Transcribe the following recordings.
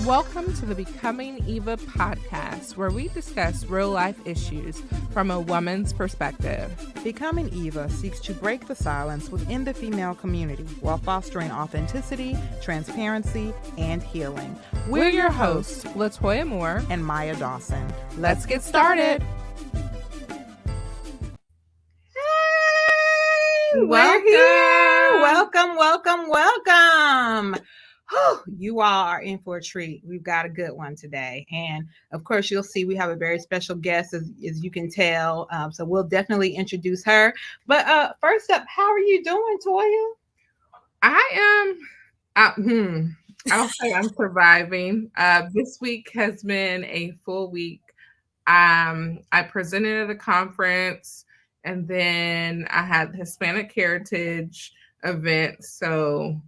Welcome to the Becoming Eva podcast, where we discuss real-life issues from a woman's perspective. Becoming Eva seeks to break the silence within the female community while fostering authenticity, transparency, and healing. We're your hosts, Latoya Moore and Maya Dawson. Let's get started. Hey, we're here. Welcome. Oh, you all are in for a treat. We've got a good one today. And of course, you'll see we have a very special guest, as you can tell. So we'll definitely introduce her. But first up, how are you doing, Toya? I'll say I'm surviving. This week has been a full week. I presented at a conference, and then I had the Hispanic Heritage event. So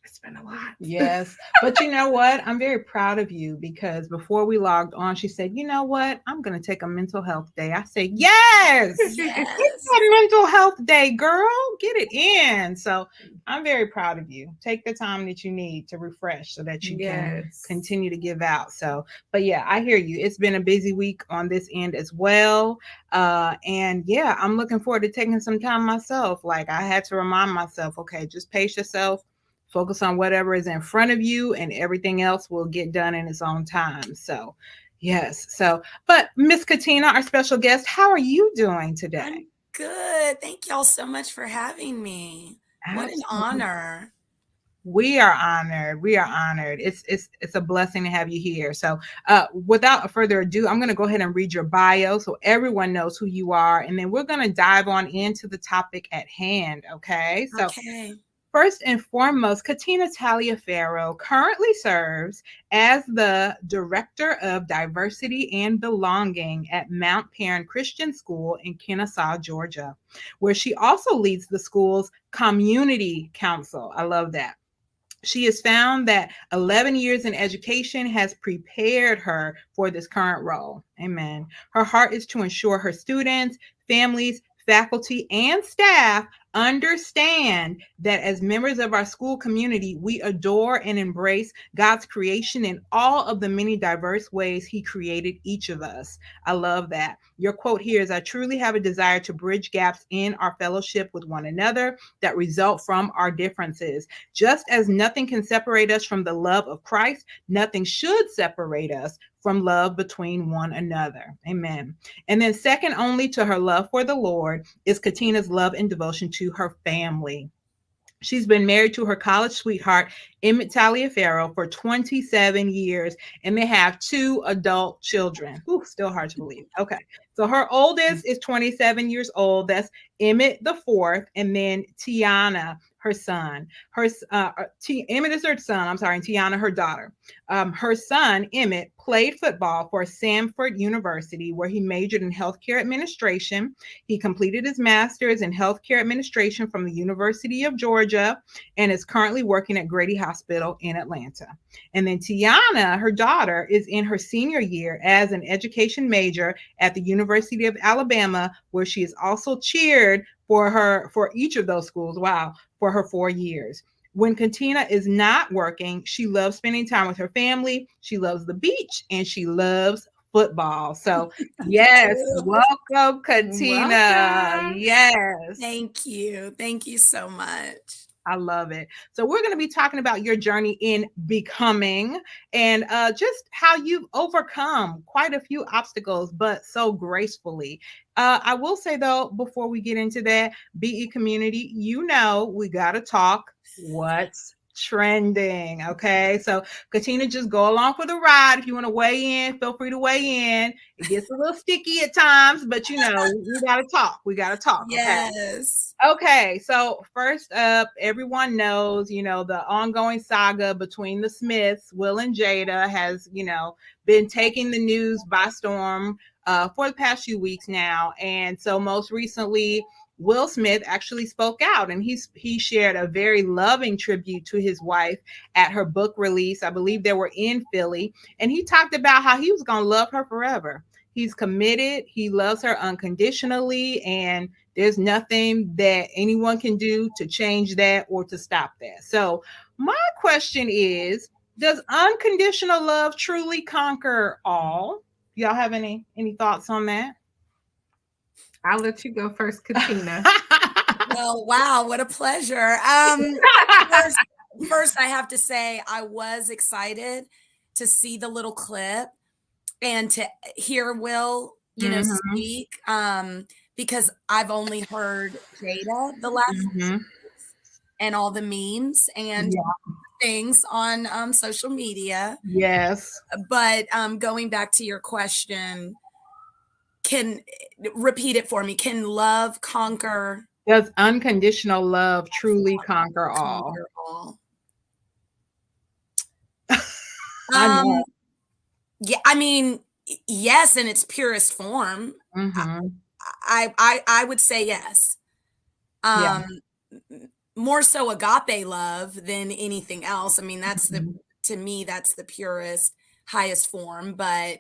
it's been a lot. Yes. But you know what? I'm very proud of you because before we logged on, she said, you know what? I'm going to take a mental health day. I said, yes. It's a mental health day, girl. Get it in. So I'm very proud of you. Take the time that you need to refresh so that you can continue to give out. So, but yeah, I hear you. It's been a busy week on this end as well. And yeah, I'm looking forward to taking some time myself. Like I had to remind myself, okay, just pace yourself. Focus on whatever is in front of you and everything else will get done in its own time. So, yes. So, but Miss Catina, our special guest, how are you doing today? I'm good. Thank y'all so much for having me. Absolutely. What an honor. We are honored. It's a blessing to have you here. So without further ado, I'm going to go ahead and read your bio so everyone knows who you are. And then we're going to dive on into the topic at hand. Okay. So. Okay. First and foremost, Catina Taliaferro currently serves as the Director of Diversity and Belonging at Mount Paran Christian School in Kennesaw, Georgia, where she also leads the school's Community Council. I love that. She has found that 11 years in education has prepared her for this current role. Amen. Her heart is to ensure her students, families, faculty, and staff understand that as members of our school community, we adore and embrace God's creation in all of the many diverse ways He created each of us. I love that. Your quote here is, I truly have a desire to bridge gaps in our fellowship with one another that result from our differences. Just as nothing can separate us from the love of Christ, nothing should separate us from love between one another. Amen. And then second only to her love for the Lord is Catina's love and devotion to her family. She's been married to her college sweetheart, Emmett Taliaferro, for 27 years, and they have 2 adult children. Ooh, still hard to believe. Okay. So her oldest is 27 years old. That's Emmett the fourth, and then Tiana, her son. Emmett is her son, and Tiana, her daughter. Her son, Emmett, played football for Samford University, where he majored in healthcare administration. He completed his master's in healthcare administration from the University of Georgia and is currently working at Grady Hospital in Atlanta. And then Tiana, her daughter, is in her senior year as an education major at the University of Alabama, where she has also cheered for each of those schools. Wow. For her 4 years. When Catina is not working, she loves spending time with her family. She loves the beach and she loves football. So yes, welcome, Catina. Welcome. Yes. Thank you. Thank you so much. I love it. So we're going to be talking about your journey in becoming and just how you've overcome quite a few obstacles, but so gracefully. I will say, though, before we get into that, BE community, we got to talk what's trending. Okay. So Catina, just go along for the ride. If you want to weigh in, feel free to weigh in. It gets a little sticky at times, but we got to talk. Yes. Okay. So first up, everyone knows, the ongoing saga between the Smiths, Will and Jada, has, been taking the news by storm for the past few weeks now. And so most recently, Will Smith actually spoke out, and he shared a very loving tribute to his wife at her book release. I believe they were in Philly, and he talked about how he was going to love her forever. He's committed. He loves her unconditionally, and there's nothing that anyone can do to change that or to stop that. So my question is, Does unconditional love truly conquer all? Y'all have any thoughts on that? I'll let you go first, Catina. Well, wow, what a pleasure. First, I have to say I was excited to see the little clip and to hear Will, speak, because I've only heard Jada the last and all the memes and things on social media. Yes. But going back to your question, can repeat it for me. Can love conquer? Does unconditional love truly conquer all? I know. Yeah, I mean, yes, in its purest form. I would say yes. More so agape love than anything else. I mean, that's to me, that's the purest, highest form. But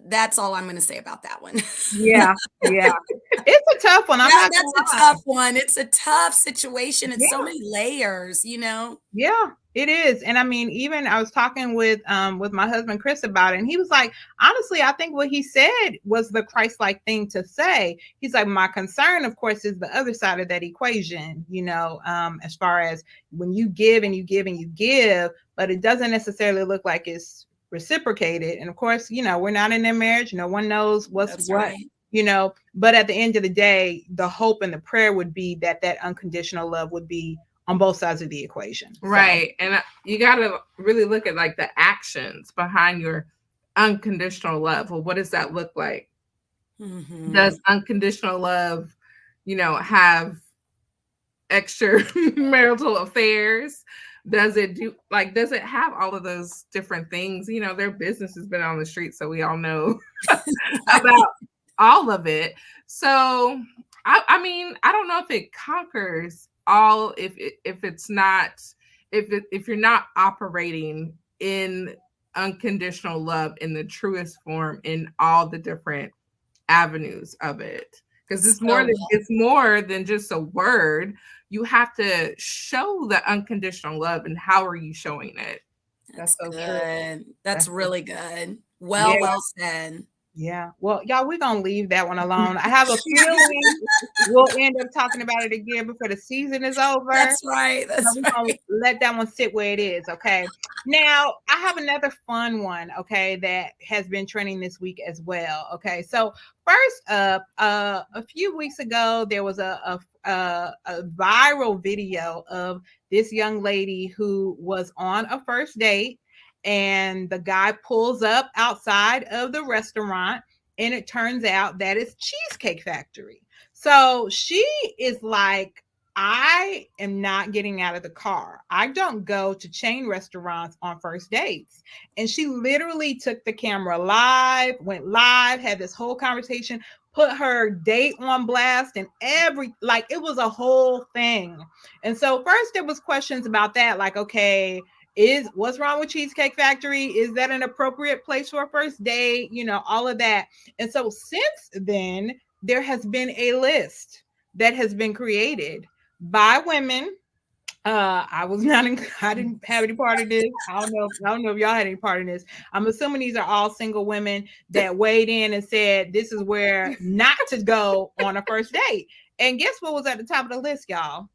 that's all I'm going to say about that one. Yeah. It's a tough one. That's a tough one. It's a tough situation. It's so many layers, Yeah, it is. And I mean, even I was talking with my husband, Chris, about it. And he was like, honestly, I think what he said was the Christ-like thing to say. He's like, my concern, of course, is the other side of that equation, as far as when you give and you give and you give, but it doesn't necessarily look like it's reciprocated. And of course, we're not in their marriage. No one knows what's what, right. But at the end of the day, the hope and the prayer would be that unconditional love would be on both sides of the equation. Right. So. And you got to really look at like the actions behind your unconditional love. Well, what does that look like? Does unconditional love, have extramarital affairs? Does it have all of those different things? Their business has been on the street, so we all know about all of it. So, I mean, I don't know if it conquers all if you're not operating in unconditional love in the truest form in all the different avenues of it. Because it's more than just a word. You have to show the unconditional love, and how are you showing it? That's so good. That's really good. Well said. Yeah. Well, y'all, we're going to leave that one alone. I have a feeling we'll end up talking about it again before the season is over. That's right. We're going to let that one sit where it is. Okay. Now, I have another fun one, okay, that has been trending this week as well. Okay. So first up, a few weeks ago, there was a viral video of this young lady who was on a first date. And the guy pulls up outside of the restaurant, and it turns out that it's Cheesecake Factory. So she is like, I am not getting out of the car. I don't go to chain restaurants on first dates. And she literally took the camera live, went live, had this whole conversation, put her date on blast, and it was a whole thing. And so first there was questions about that, like, okay, what's wrong with Cheesecake Factory? Is that an appropriate place for a first date? All of that. And so since then, there has been a list that has been created by women. I didn't have any part of this. I don't know if y'all had any part in this. I'm assuming these are all single women that weighed in and said, this is where not to go on a first date. And guess what was at the top of the list, y'all?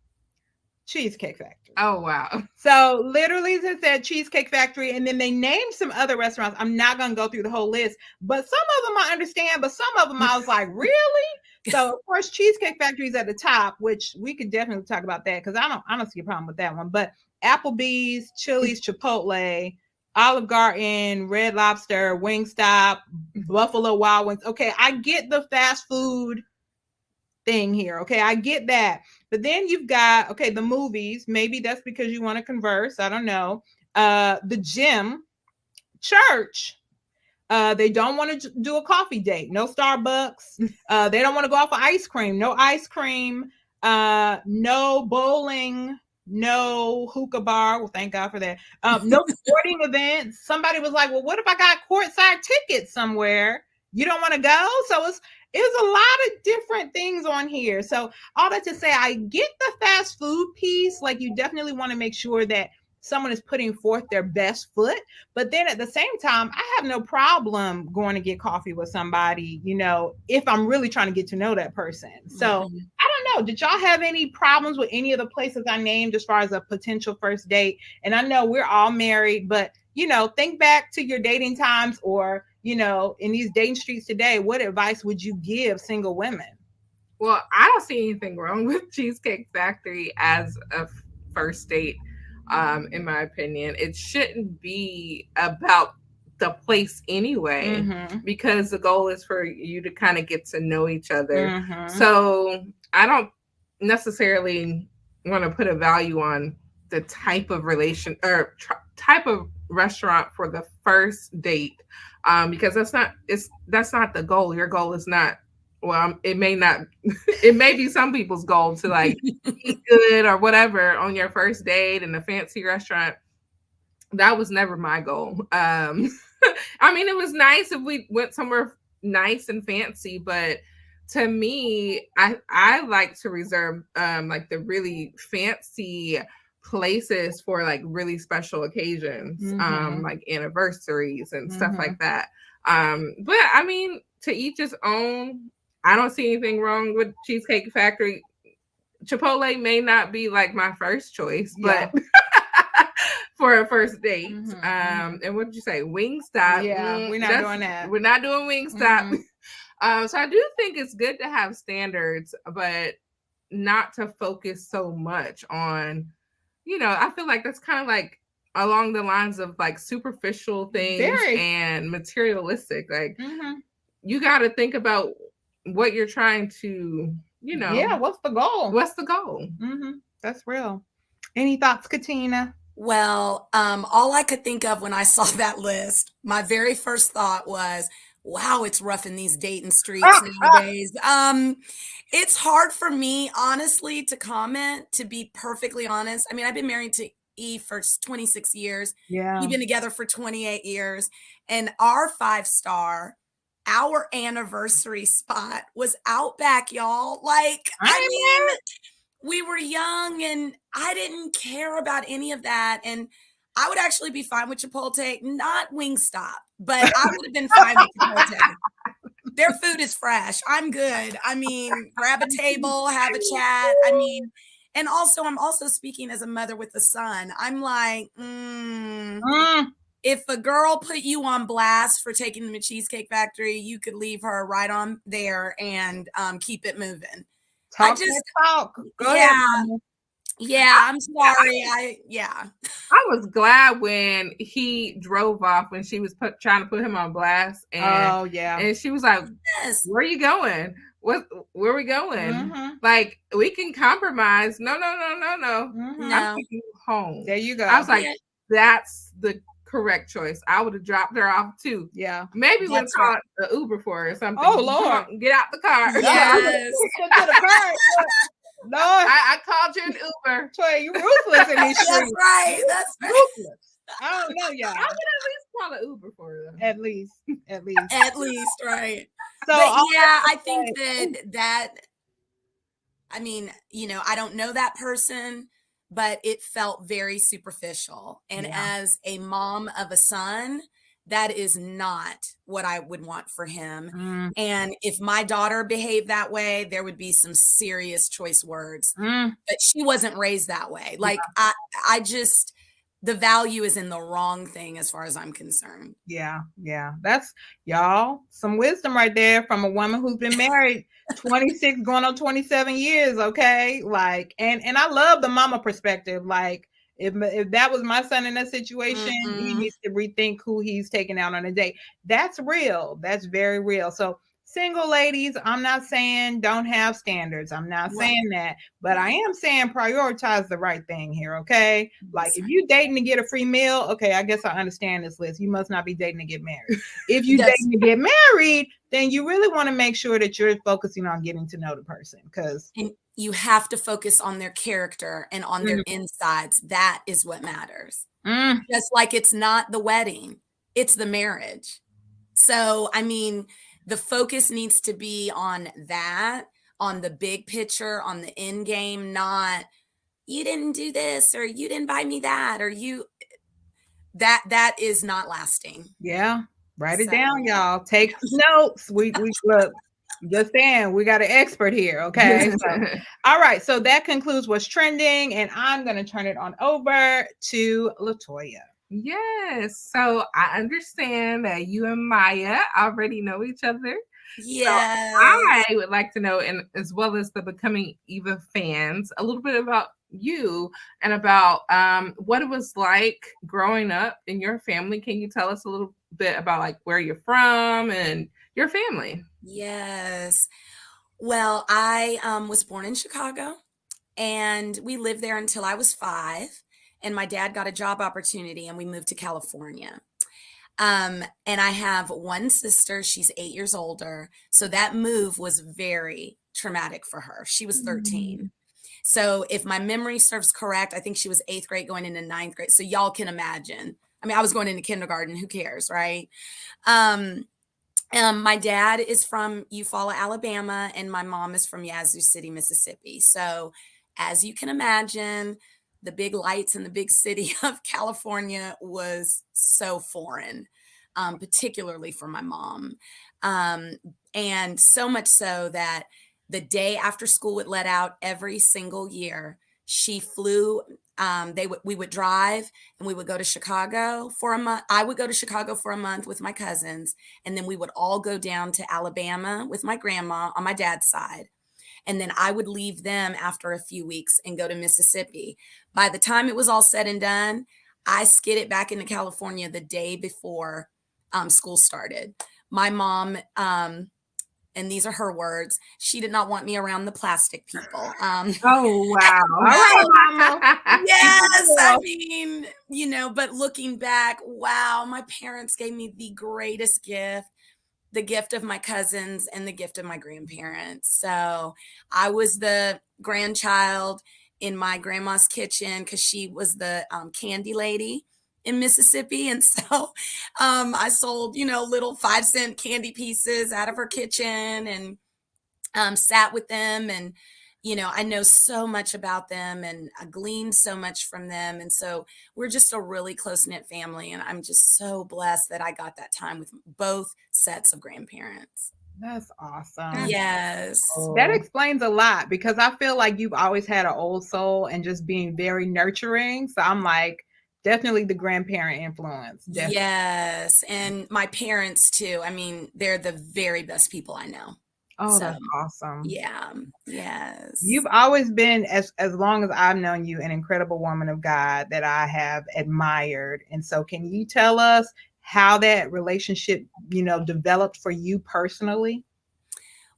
Cheesecake Factory. Oh, wow. So literally it said Cheesecake Factory, and then they named some other restaurants. I'm not going to go through the whole list, but some of them I understand, but some of them I was like, really? So of course, Cheesecake Factory is at the top, which we could definitely talk about that because I don't see a problem with that one. But Applebee's, Chili's, Chipotle, Olive Garden, Red Lobster, Wingstop, Buffalo Wild Wings. Okay, I get the fast food thing here. Okay, I get that. But then you've got, the movies. Maybe that's because you want to converse. I don't know. The gym, church. They don't want to do a coffee date. No Starbucks. They don't want to go out for ice cream. No ice cream. No bowling. No hookah bar. Well, thank God for that. No sporting events. Somebody was like, well, what if I got courtside tickets somewhere? You don't want to go? So It's a lot of different things on here. So all that to say, I get the fast food piece. Like, you definitely want to make sure that someone is putting forth their best foot. But then at the same time, I have no problem going to get coffee with somebody, if I'm really trying to get to know that person. So I don't know. Did y'all have any problems with any of the places I named as far as a potential first date? And I know we're all married, but think back to your dating times, or, in these dating streets today, what advice would you give single women? Well, I don't see anything wrong with Cheesecake Factory as a first date. In my opinion, it shouldn't be about the place anyway, because the goal is for you to kind of get to know each other. So I don't necessarily want to put a value on the type of relation or type of restaurant for the first date, because that's not the goal. Your goal is not, well, it may be some people's goal to like eat good or whatever on your first date in a fancy restaurant. That was never my goal. I mean, it was nice if we went somewhere nice and fancy, but to me, I like to reserve like the really fancy places for like really special occasions, like anniversaries and stuff like that. But I mean, to each his own. I don't see anything wrong with Cheesecake Factory. Chipotle may not be like my first choice, but for a first date. And what did you say? Wingstop? Yeah, we're not doing that. We're not doing Wingstop. So I do think it's good to have standards, but not to focus so much on, I feel like that's kind of like along the lines of like superficial things and materialistic. Like, you got to think about what you're trying to, what's the goal? What's the goal? That's real. Any thoughts, Catina? Well, all I could think of when I saw that list, my very first thought was, wow, it's rough in these Dayton streets nowadays. It's hard for me, honestly, to comment, to be perfectly honest. I mean, I've been married to E for 26 years. Yeah. We've been together for 28 years. And our 5-star, our anniversary spot was Outback, y'all. Like, I mean, we were young and I didn't care about any of that. And I would actually be fine with Chipotle, not Wingstop, but I would have been fine with Chipotle. Their food is fresh. I'm good. I mean, grab a table, have a chat. I mean, and also, I'm also speaking as a mother with a son. I'm like, if a girl put you on blast for taking them to Cheesecake Factory, you could leave her right on there and keep it moving. Talk. Go ahead. Yeah, I'm sorry. I was glad when he drove off when she was trying to put him on blast. And, and she was like, where are you going? Where are we going? Like, we can compromise. No. I'm taking you home. There you go. I was like, that's the correct choice. I would have dropped her off too. Yeah. Maybe we'll call the Uber for her or something. Oh, Lord. Get out the car. Yes. No, I called you an Uber. Troy, you ruthless in these streets. That's right. Ruthless. I don't know, y'all. I would at least call an Uber for her. At least, right. So but yeah, I think that I mean, I don't know that person, but it felt very superficial. And as a mom of a son, that is not what I would want for him. And if my daughter behaved that way, there would be some serious choice words. But she wasn't raised that way. Like, I just, the value is in the wrong thing as far as I'm concerned. Yeah. That's, y'all, some wisdom right there from a woman who's been married 26 going on 27 years. Okay. Like, and I love the mama perspective. Like, if that was my son in that situation, he needs to rethink who he's taking out on a date. That's real. That's very real. So single ladies, I'm not saying don't have standards. I'm not saying that, but I am saying prioritize the right thing here. Okay. Like, if you dating to get a free meal, okay, I guess I understand this list. You must not be dating to get married. If you dating to get married, then you really want to make sure that you're focusing on getting to know the person, because you have to focus on their character and on their insides. That is what matters. Just like it's not the wedding, it's the marriage. So, I mean, the focus needs to be on that, on the big picture, on the end game, not you didn't do this or you didn't buy me that or you that is not lasting. Yeah. Write it So down, y'all. Take notes. We look, just saying, we got an expert here. Okay. So all right. So that concludes what's trending. And I'm gonna turn it on over to Latoya. Yes. So I understand that you and Maya already know each other. yes. So I would like to know, and as well as the Becoming Eva fans, a little bit about you and about what it was like growing up in your family. Can you tell us a little bit about like where you're from and your family? Yes. Well, I was born in Chicago and we lived there until I was 5. And my dad got a job opportunity and we moved to California. And I have one sister, she's 8 years older. So that move was very traumatic for her. She was 13. So if my memory serves correct, I think she was 8th grade going into 9th grade. So y'all can imagine. I mean, I was going into kindergarten. Who cares, right? My dad is from Eufaula, Alabama, and my mom is from Yazoo City, Mississippi. So as you can imagine, the big lights in the big city of California was so foreign, particularly for my mom. And so much so that the day after school would let out every single year, she flew. We would drive and we would go to Chicago for a month. I would go to Chicago for a month with my cousins, and then we would all go down to Alabama with my grandma on my dad's side. And then I would leave them after a few weeks and go to Mississippi. By the time it was all said and done, I skidded back into California the day before school started. My mom, and these are her words, she did not want me around the plastic people. Oh, wow. All right, Mama. Yes, I mean, but looking back, wow, my parents gave me the greatest gift, the gift of my cousins and the gift of my grandparents. So I was the grandchild in my grandma's kitchen because she was the candy lady in Mississippi. And so I sold, little 5-cent candy pieces out of her kitchen and sat with them. And, I know so much about them and I gleaned so much from them. And so we're just a really close-knit family. And I'm just so blessed that I got that time with both sets of grandparents. That's awesome. Yes. That explains a lot because I feel like you've always had an old soul and just being very nurturing. So I'm like, definitely the grandparent influence. Definitely. Yes. And my parents too. I mean, they're the very best people I know. Oh, that's awesome. Yeah. Yes. You've always been, as long as I've known you, an incredible woman of God that I have admired. And so can you tell us how that relationship, developed for you personally?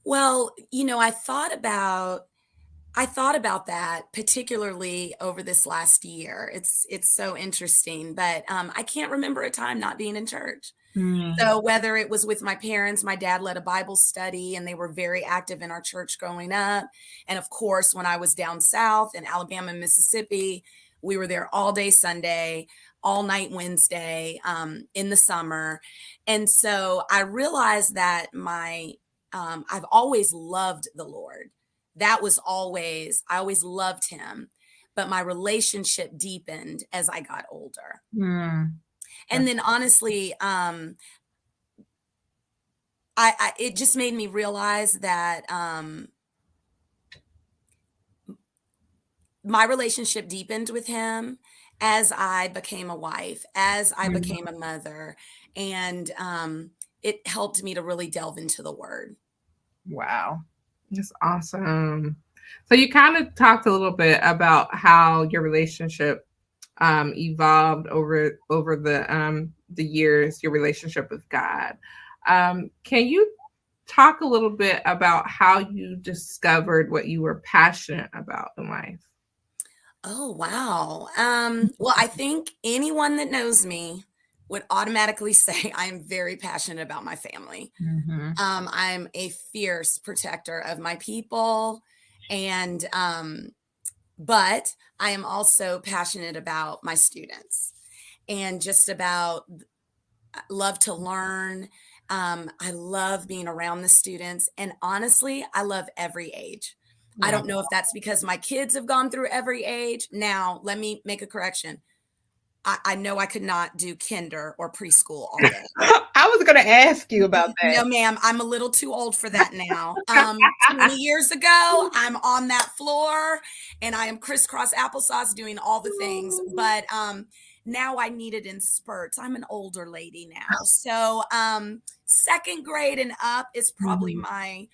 Well, I thought about that particularly over this last year. It's so interesting, but I can't remember a time not being in church. So whether it was with my parents, my dad led a Bible study and they were very active in our church growing up. And of course, when I was down south in Alabama and Mississippi, we were there all day Sunday, all night Wednesday, in the summer. And so I realized that I've always loved the Lord. I always loved him, but my relationship deepened as I got older. And then honestly, it just made me realize that my relationship deepened with him as I became a wife, as I became a mother, and it helped me to really delve into the word. Wow. That's awesome. So you kind of talked a little bit about how your relationship evolved over the years, your relationship with God. Can you talk a little bit about how you discovered what you were passionate about in life? Oh, wow. Well, I think anyone that knows me would automatically say I am very passionate about my family. I'm a fierce protector of my people, and but I am also passionate about my students and just about love to learn. I love being around the students. And honestly, I love every age. I don't know if that's because my kids have gone through every age. Now, let me make a correction. I know I could not do kinder or preschool all day. I was going to ask you about that. No, ma'am, I'm a little too old for that now. 20 years ago, I'm on that floor and I am crisscross applesauce doing all the things. But now I need it in spurts. I'm an older lady now. So second grade and up is probably my,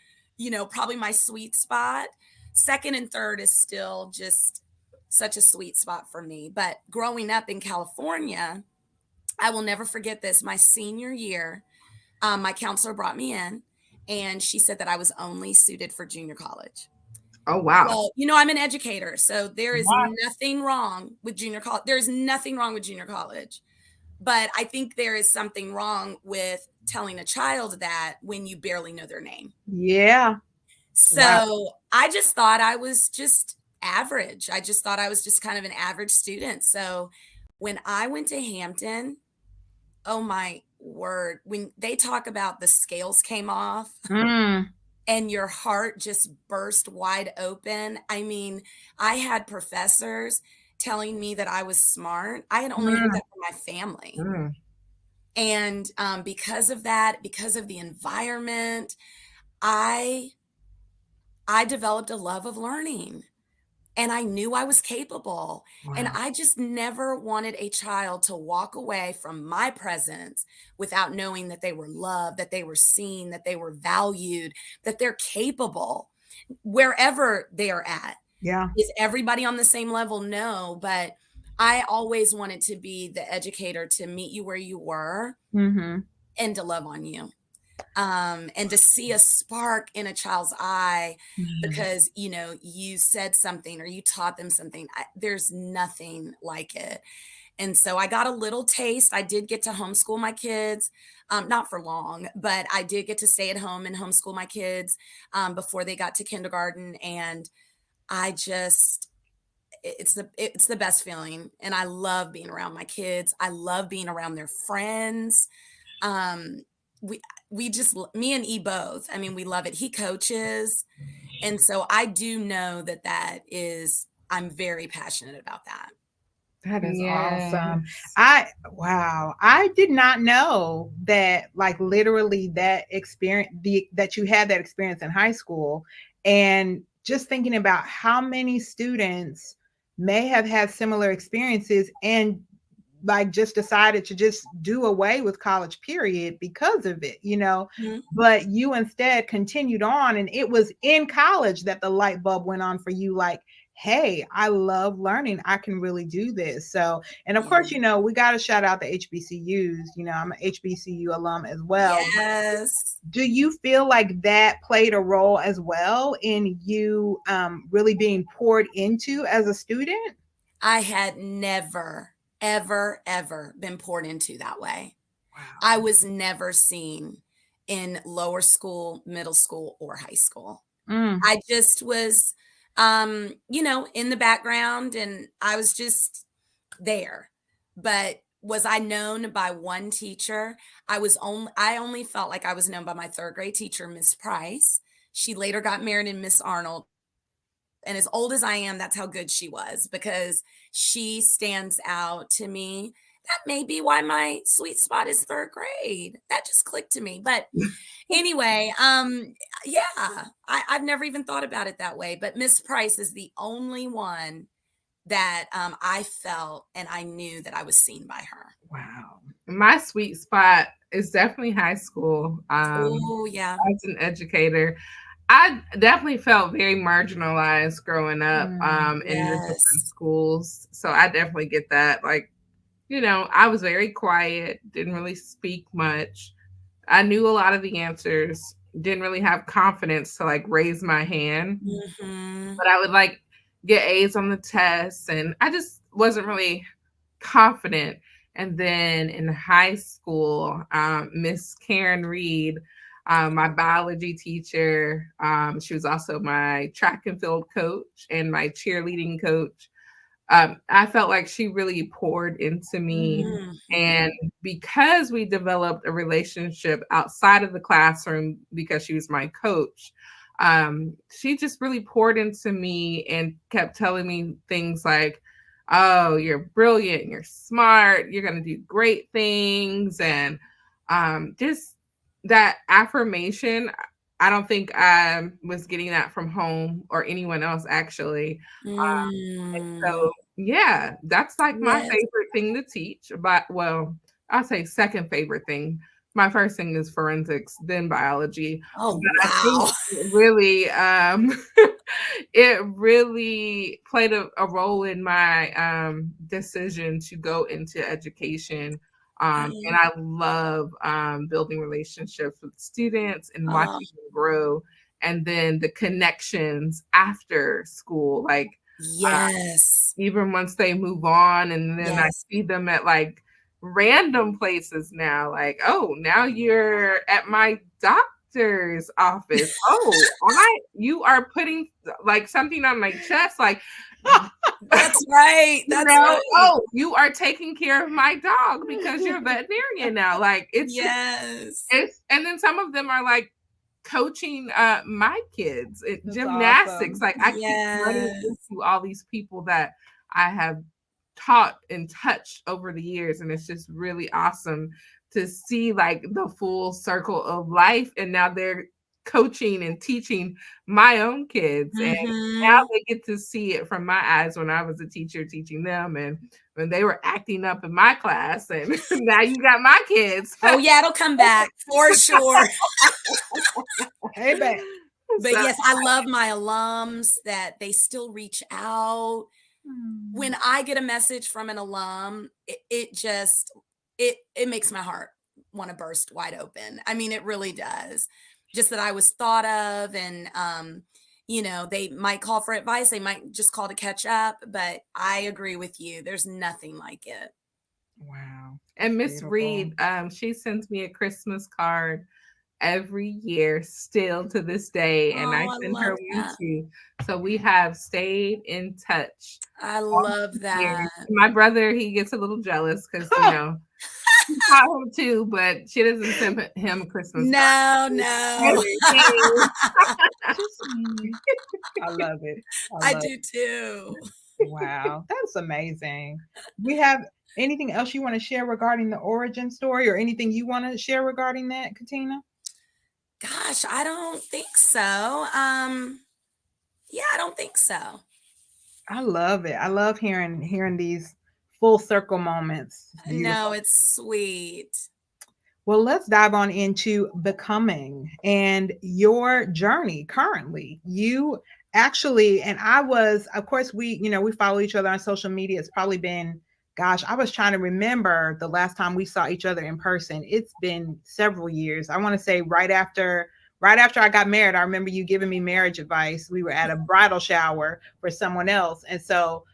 probably my sweet spot. Second and third is still just such a sweet spot for me. But growing up in California, I will never forget this. My senior year, my counselor brought me in and she said that I was only suited for junior college. Oh, wow. Well, I'm an educator, so there is nothing wrong with junior college. There is nothing wrong with junior college. But I think there is something wrong with telling a child that when you barely know their name. Yeah. So I just thought I was just average. I just thought I was just kind of an average student. So when I went to Hampton, oh my word, when they talk about the scales came off and your heart just burst wide open. I mean, I had professors telling me that I was smart. I had only heard that from my family. And because of that, because of the environment, I developed a love of learning. And I knew I was capable. And I just never wanted a child to walk away from my presence without knowing that they were loved, that they were seen, that they were valued, that they're capable wherever they are at. Yeah. Is everybody on the same level? No, but I always wanted to be the educator to meet you where you were and to love on you. And to see a spark in a child's eye because, you said something or you taught them something. There's nothing like it. And so I got a little taste. I did get to homeschool my kids, not for long, but I did get to stay at home and homeschool my kids before they got to kindergarten. And I just, it's the best feeling. And I love being around my kids. I love being around their friends. We just, me and E both, I mean, we love it. He coaches. And so I do know I'm very passionate about that. That is awesome. I did not know that, like, literally that experience, that you had that experience in high school. And just thinking about how many students may have had similar experiences and like just decided to just do away with college period because of it, but you instead continued on, and it was in college that the light bulb went on for you, like, hey, I love learning. I can really do this. So, and of course, we got to shout out the HBCUs. I'm an HBCU alum as well. Yes. Do you feel like that played a role as well in you really being poured into as a student? I had never, ever been poured into that way. Wow. I was never seen in lower school, middle school, or high school. I just was, in the background, and I was just there. But was I known by one teacher? I only felt like I was known by my third grade teacher, Miss Price. She later got married in Miss Arnold. And as old as I am, that's how good she was, because she stands out to me. That may be why my sweet spot is third grade. That just clicked to me. But anyway, I've never even thought about it that way. But Miss Price is the only one that I felt and I knew that I was seen by her. Wow. My sweet spot is definitely high school. Oh, yeah. As an educator, I definitely felt very marginalized growing up in the different schools. So I definitely get that. Like, I was very quiet, didn't really speak much. I knew a lot of the answers, didn't really have confidence to like raise my hand. But I would like get A's on the tests, and I just wasn't really confident. And then in high school, Miss Karen Reed, my biology teacher, she was also my track and field coach and my cheerleading coach. I felt like she really poured into me. Mm-hmm. And because we developed a relationship outside of the classroom, because she was my coach, she just really poured into me and kept telling me things like, oh, you're brilliant, you're smart, you're going to do great things. And just that affirmation. I don't think I was getting that from home or anyone else, actually. Mm. So yeah, that's like my Yes. favorite thing to teach. But well, I'll say second favorite thing. My first thing is forensics, then biology. Oh, But I think wow. it really played a role in my decision to go into education. And I love building relationships with students and Oh, watching them grow, and then the connections after school, like yes. even once they move on, and then I Yes. see them at like random places now, like, oh, now you're at my doctor's office. Oh, you are putting like something on my chest, like, That's right. That's right. oh, you are taking care of my dog because you're a veterinarian now. Like Yes. it's and then some of them are like coaching my kids in That's gymnastics. awesome. Like I keep running Yes. into all these people that I have taught and touched over the years, and it's just really awesome to see like the full circle of life. And now they're coaching and teaching my own kids, and now Mm-hmm. they get to see it from my eyes when I was a teacher teaching them, and when they were acting up in my class, and now you got my kids. Oh, yeah, it'll come back for sure. Hey, babe. But So yes, I love my alums that they still reach out. When I get a message from an alum, it just it makes my heart want to burst wide open. I mean, it really does. Just that I was thought of, and they might call for advice, they might just call to catch up, but I agree with you. There's nothing like it. Wow. and Miss Beautiful. Reed, she sends me a Christmas card every year still to this day, and I Oh, I send her love one that. too. So we have stayed in touch I all love these years. that. My brother, he gets a little jealous because she taught him too, but she doesn't send him Christmas No, cards. no. Every day. Just I love it. I I love do too. Wow, that's amazing. We have anything else you want to share regarding the origin story or anything you want to share regarding that, Katina? Gosh, I don't think so. Yeah, I don't think so. I love it. I love hearing these full circle moments. It's No, beautiful. it's sweet. Well, let's dive on into becoming and your journey currently. You actually, and I was, of course, we follow each other on social media. It's probably been, gosh, I was trying to remember the last time we saw each other in person. It's been several years. I want to say right after I got married. I remember you giving me marriage advice. We were at a bridal shower for someone else. And so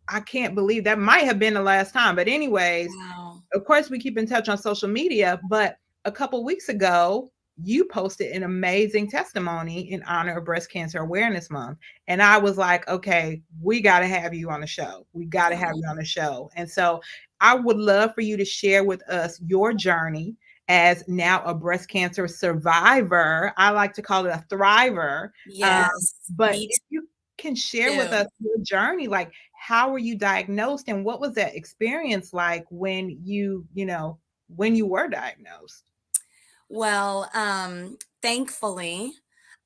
I can't believe that might have been the last time. But anyways, Wow. of course, we keep in touch on social media, but a couple weeks ago, you posted an amazing testimony in honor of Breast Cancer Awareness Month. And I was like, okay, we got to have you on the show. We got to have Oh, you on the show. And so I would love for you to share with us your journey as now a breast cancer survivor. I like to call it a thriver. Um, yes, but me if you can share with us too. your journey, like how were you diagnosed and what was that experience like when you were diagnosed? Well, thankfully,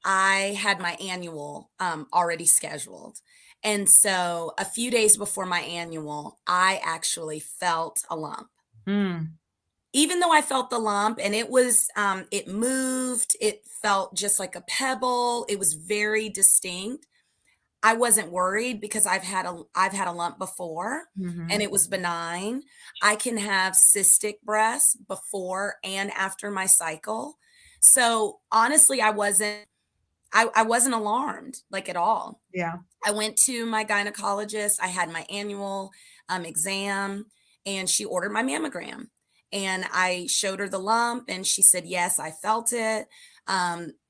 I had my annual already scheduled. And so a few days before my annual, I actually felt a lump. Mm, Even though I felt the lump and it moved, it felt just like a pebble. It was very distinct. I wasn't worried because I've had a lump before and mhm. it was benign. I can have cystic breasts before and after my cycle. So honestly, I wasn't alarmed like at all. Yeah. I went to my gynecologist. I had my annual exam and she ordered my mammogram. And I showed her the lump and she said, yes, I felt it.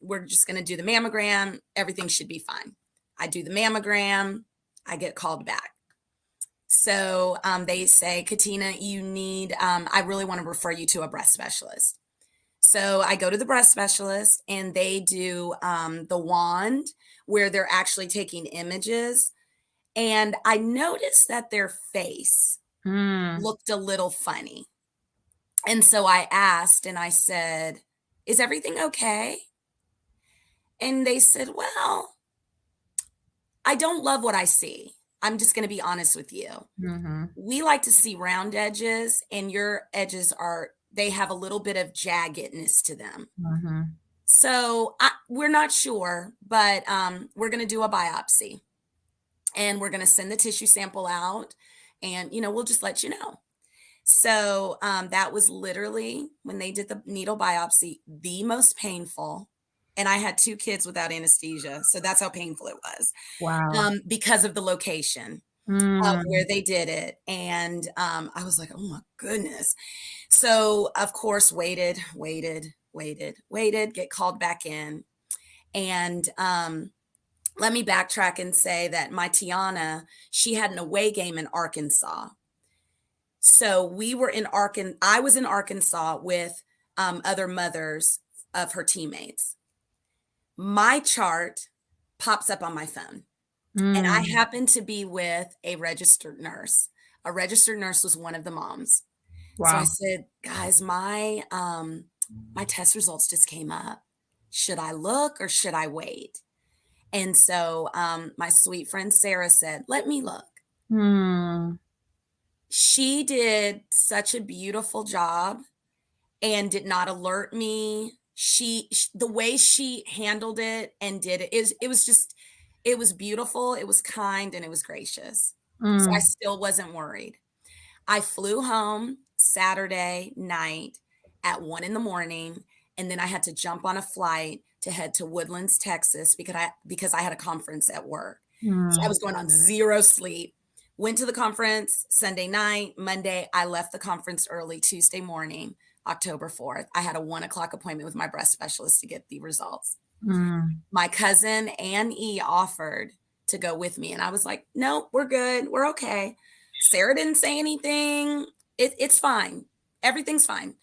We're just going to do the mammogram. Everything should be fine. I do the mammogram. I get called back. So they say, Catina, you need, I really want to refer you to a breast specialist. So I go to the breast specialist and they do the wand where they're actually taking images. And I noticed that their face looked a little funny. And so I asked and I said, is everything okay? And they said, well, I don't love what I see. I'm just going to be honest with you. We like to see round edges, and your edges they have a little bit of jaggedness to them. So we're not sure, but we're going to do a biopsy and we're going to send the tissue sample out and, we'll just let you know. So that was literally when they did the needle biopsy, the most painful. And I had 2 kids without anesthesia. So that's how painful it was. Wow. Because of the location of where they did it. And I was like, oh my goodness. So of course, waited, get called back in. And let me backtrack and say that my Tiana, she had an away game in Arkansas. So we were in I was in Arkansas with other mothers of her teammates. My chart pops up on my phone. And I happened to be with a registered nurse. A registered nurse was one of the moms. Wow. So I said, guys, my test results just came up. Should I look or should I wait? And so my sweet friend Sarah said, let me look. She did such a beautiful job and did not alert me. The way she handled it and did it was beautiful, it was kind, and it was gracious. So I still wasn't worried. I flew home Saturday night at 1 a.m. and then I had to jump on a flight to head to Woodlands, Texas, because I had a conference at work. So I was going on 0 sleep. Went to the conference Sunday night. Monday, I left the conference early. Tuesday morning, October 4th, I had a 1 o'clock appointment with my breast specialist to get the results. My cousin Ann E offered to go with me. And I was like, no, we're good. We're okay. Sarah didn't say anything. It's fine. Everything's fine.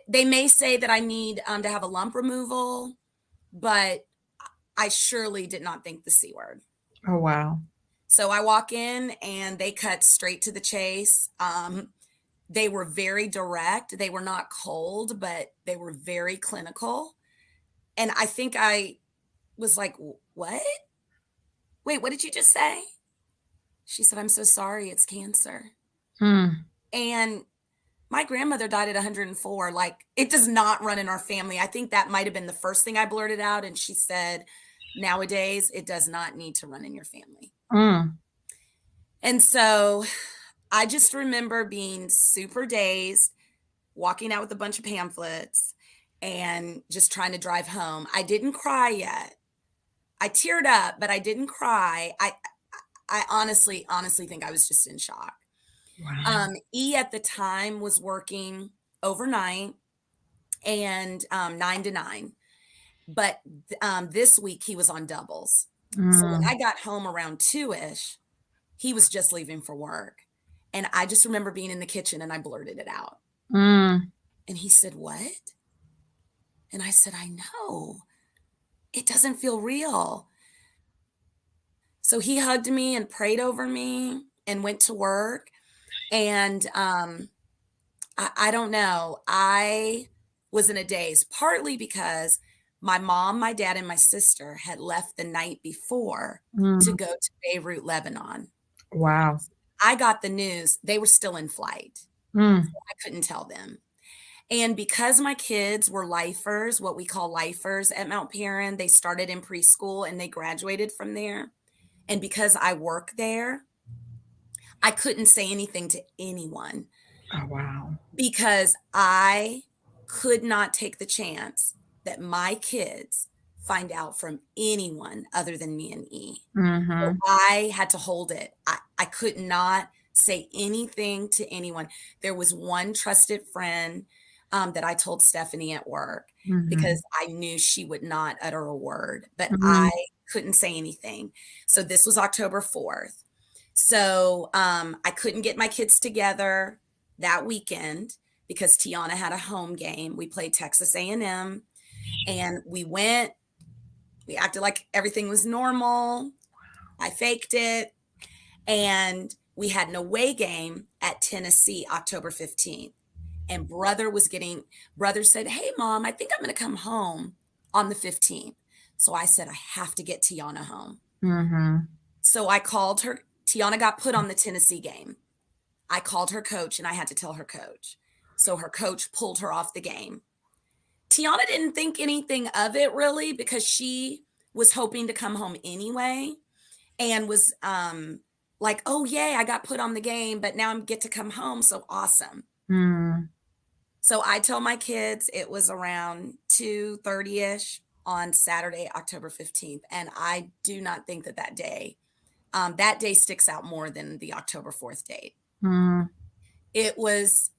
They may say that I need to have a lump removal, but I surely did not think the C word. Oh, wow. So I walk in and they cut straight to the chase. They were very direct. They were not cold, but they were very clinical. And I think I was like, what? Wait, what did you just say? She said, I'm so sorry, it's cancer. And my grandmother died at 104. Like, it does not run in our family. I think that might have been the first thing I blurted out. And she said, nowadays, it does not need to run in your family. And so I just remember being super dazed, walking out with a bunch of pamphlets and just trying to drive home. I didn't cry yet. I teared up, but I didn't cry. I honestly think I was just in shock. Wow. E at the time was working overnight and 9 to 9. But this week he was on doubles. So when I got home around 2-ish, he was just leaving for work. And I just remember being in the kitchen and I blurted it out. And he said, what? And I said, I know. It doesn't feel real. So he hugged me and prayed over me and went to work. And I don't know. I was in a daze, partly because my mom, my dad, and my sister had left the night before to go to Beirut, Lebanon. Wow. I got the news. They were still in flight. So I couldn't tell them. And because my kids were lifers, what we call lifers at Mount Paran, they started in preschool and they graduated from there. And because I work there, I couldn't say anything to anyone. Oh, wow. Because I could not take the chance that my kids find out from anyone other than me and E. So I had to hold it. I could not say anything to anyone. There was one trusted friend that I told Stephanie at work because I knew she would not utter a word, but I couldn't say anything. So this was October 4th. So I couldn't get my kids together that weekend because Tiana had a home game. We played Texas A&M, and we acted like everything was normal. I faked it. And we had an away game at Tennessee, October 15th. And brother said, "Hey, Mom, I think I'm going to come home on the 15th." So I said, I have to get Tiana home. Mm-hmm. So I called her. Tiana got put on the Tennessee game. I called her coach, and I had to tell her coach. So her coach pulled her off the game. Tiana didn't think anything of it really, because she was hoping to come home anyway, and was like, "Oh, yay, I got put on the game, but now I get to come home. So awesome." Mm. So I told my kids it was around 2:30ish on Saturday, October 15th. And I do not think that day sticks out more than the October 4th date. Mm. It was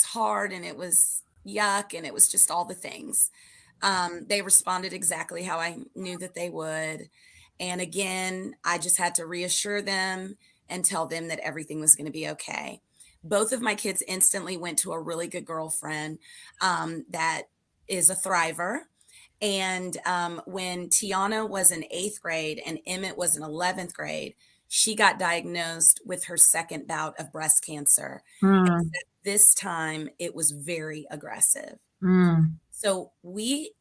hard, and it was yuck, and it was just all the things. They responded exactly how I knew that they would. And again, I just had to reassure them and tell them that everything was going to be okay. Both of my kids instantly went to a really good girlfriend that is a thriver. And when Tiana was in 8th grade and Emmett was in 11th grade, she got diagnosed with her second bout of breast cancer. Mm. And this time it was very aggressive. Mm. So we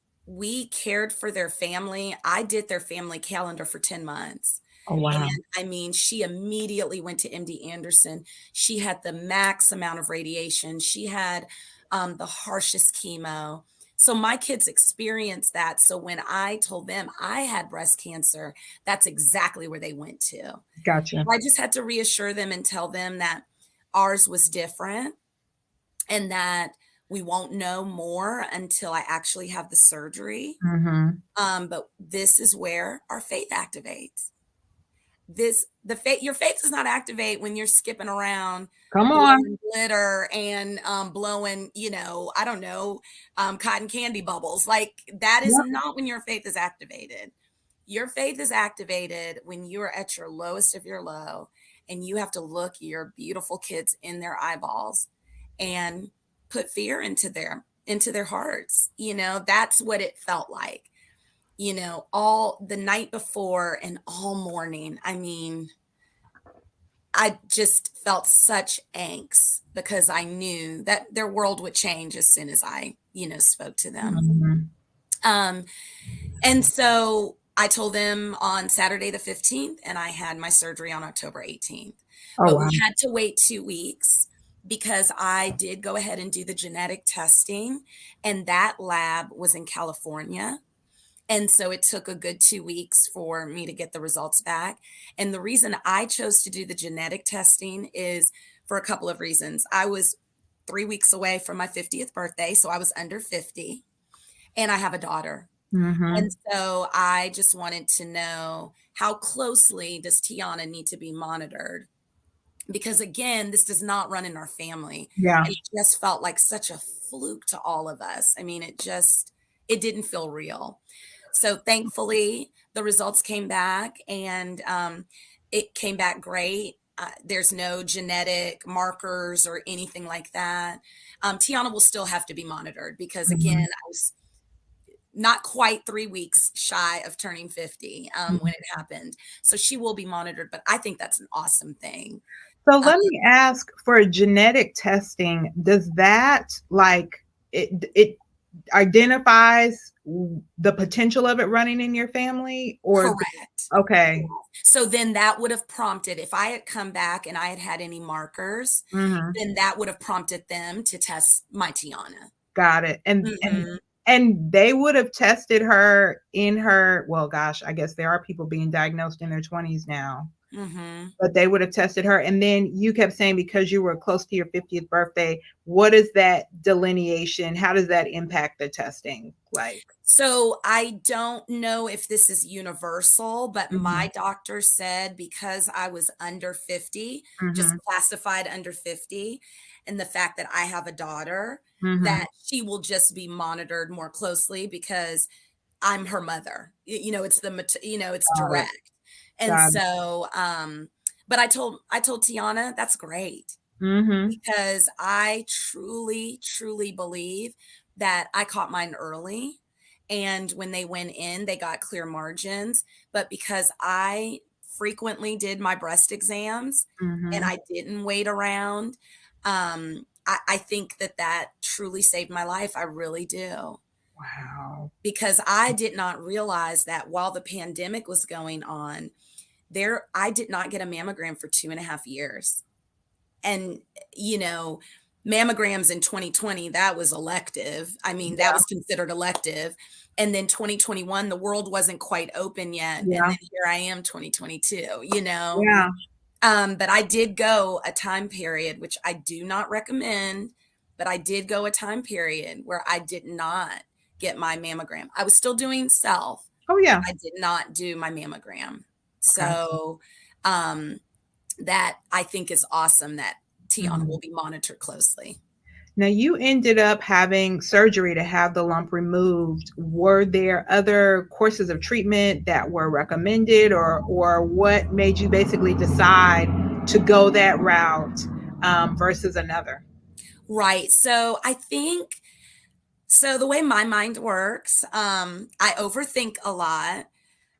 cared for their family. I did their family calendar for 10 months. Oh, wow. And I mean, she immediately went to MD Anderson. She had the max amount of radiation. She had the harshest chemo. So my kids experienced that. So when I told them I had breast cancer, that's exactly where they went to. Gotcha. I just had to reassure them and tell them that ours was different, and that we won't know more until I actually have the surgery. Mm-hmm. But this is where our faith activates. Your faith does not activate when you're skipping around, Come on, blowing glitter and blowing, I don't know, cotton candy bubbles. Like, that is not when your faith is activated. Your faith is activated when you are at your lowest of your low, and you have to look your beautiful kids in their eyeballs and put fear into their hearts. That's what it felt like. All the night before and all morning. I mean, I just felt such angst because I knew that their world would change as soon as I, spoke to them. Mm-hmm. And so I told them on Saturday the 15th, and I had my surgery on October 18th. Oh, but wow. We had to wait 2 weeks because I did go ahead and do the genetic testing, and that lab was in California. And so it took a good 2 weeks for me to get the results back. And the reason I chose to do the genetic testing is for a couple of reasons. I was 3 weeks away from my 50th birthday, so I was under 50, and I have a daughter. Mm-hmm. And so I just wanted to know, how closely does Tiana need to be monitored? Because again, this does not run in our family. Yeah. And it just felt like such a fluke to all of us. I mean, it didn't feel real. So thankfully, the results came back, and it came back great. There's no genetic markers or anything like that. Tiana will still have to be monitored because, again, I was not quite 3 weeks shy of turning 50 when it happened. So she will be monitored, but I think that's an awesome thing. So let me ask, for genetic testing, does that, it identifies the potential of it running in your family, or? Correct. Okay. So then that would have prompted, if I had come back and I had any markers, then that would have prompted them to test my Tiana. Got it. And they would have tested her in her, well, gosh, I guess there are people being diagnosed in their 20s now. But they would have tested her. And then you kept saying, because you were close to your 50th birthday, what is that delineation? How does that impact the testing? So I don't know if this is universal, but my doctor said because I was under 50, just classified under 50, and the fact that I have a daughter, that she will just be monitored more closely because I'm her mother. It's it's direct. And so, but I told Tiana, that's great. Because I truly, truly believe that I caught mine early. And when they went in, they got clear margins. But because I frequently did my breast exams and I didn't wait around, I think that truly saved my life. I really do. Wow. Because I did not realize that while the pandemic was going on, I did not get a mammogram for 2.5 years. And, you know, mammograms in 2020, that was elective. I mean, that was considered elective. And then 2021, the world wasn't quite open yet. And then here I am, 2022, you know? Yeah. But I did go a time period, which I do not recommend, but I did go a time period where I did not get my mammogram. I was still doing self. Oh, yeah. I did not do my mammogram. So, that I think is awesome that Tiana will be monitored closely. Now, you ended up having surgery to have the lump removed. Were there other courses of treatment that were recommended, or what made you basically decide to go that route versus another? Right. So I think, so the way my mind works, I overthink a lot.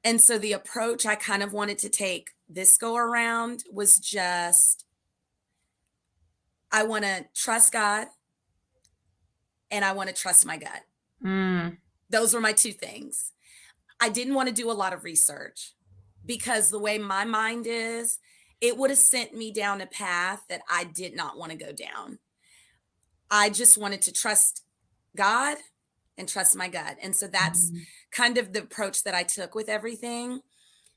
And so the approach I kind of wanted to take this go around was just, I want to trust God and I want to trust my gut. Those were my two things. I didn't want to do a lot of research because the way my mind is, it would have sent me down a path that I did not want to go down. I just wanted to trust God and trust my gut. And so that's kind of the approach that I took with everything.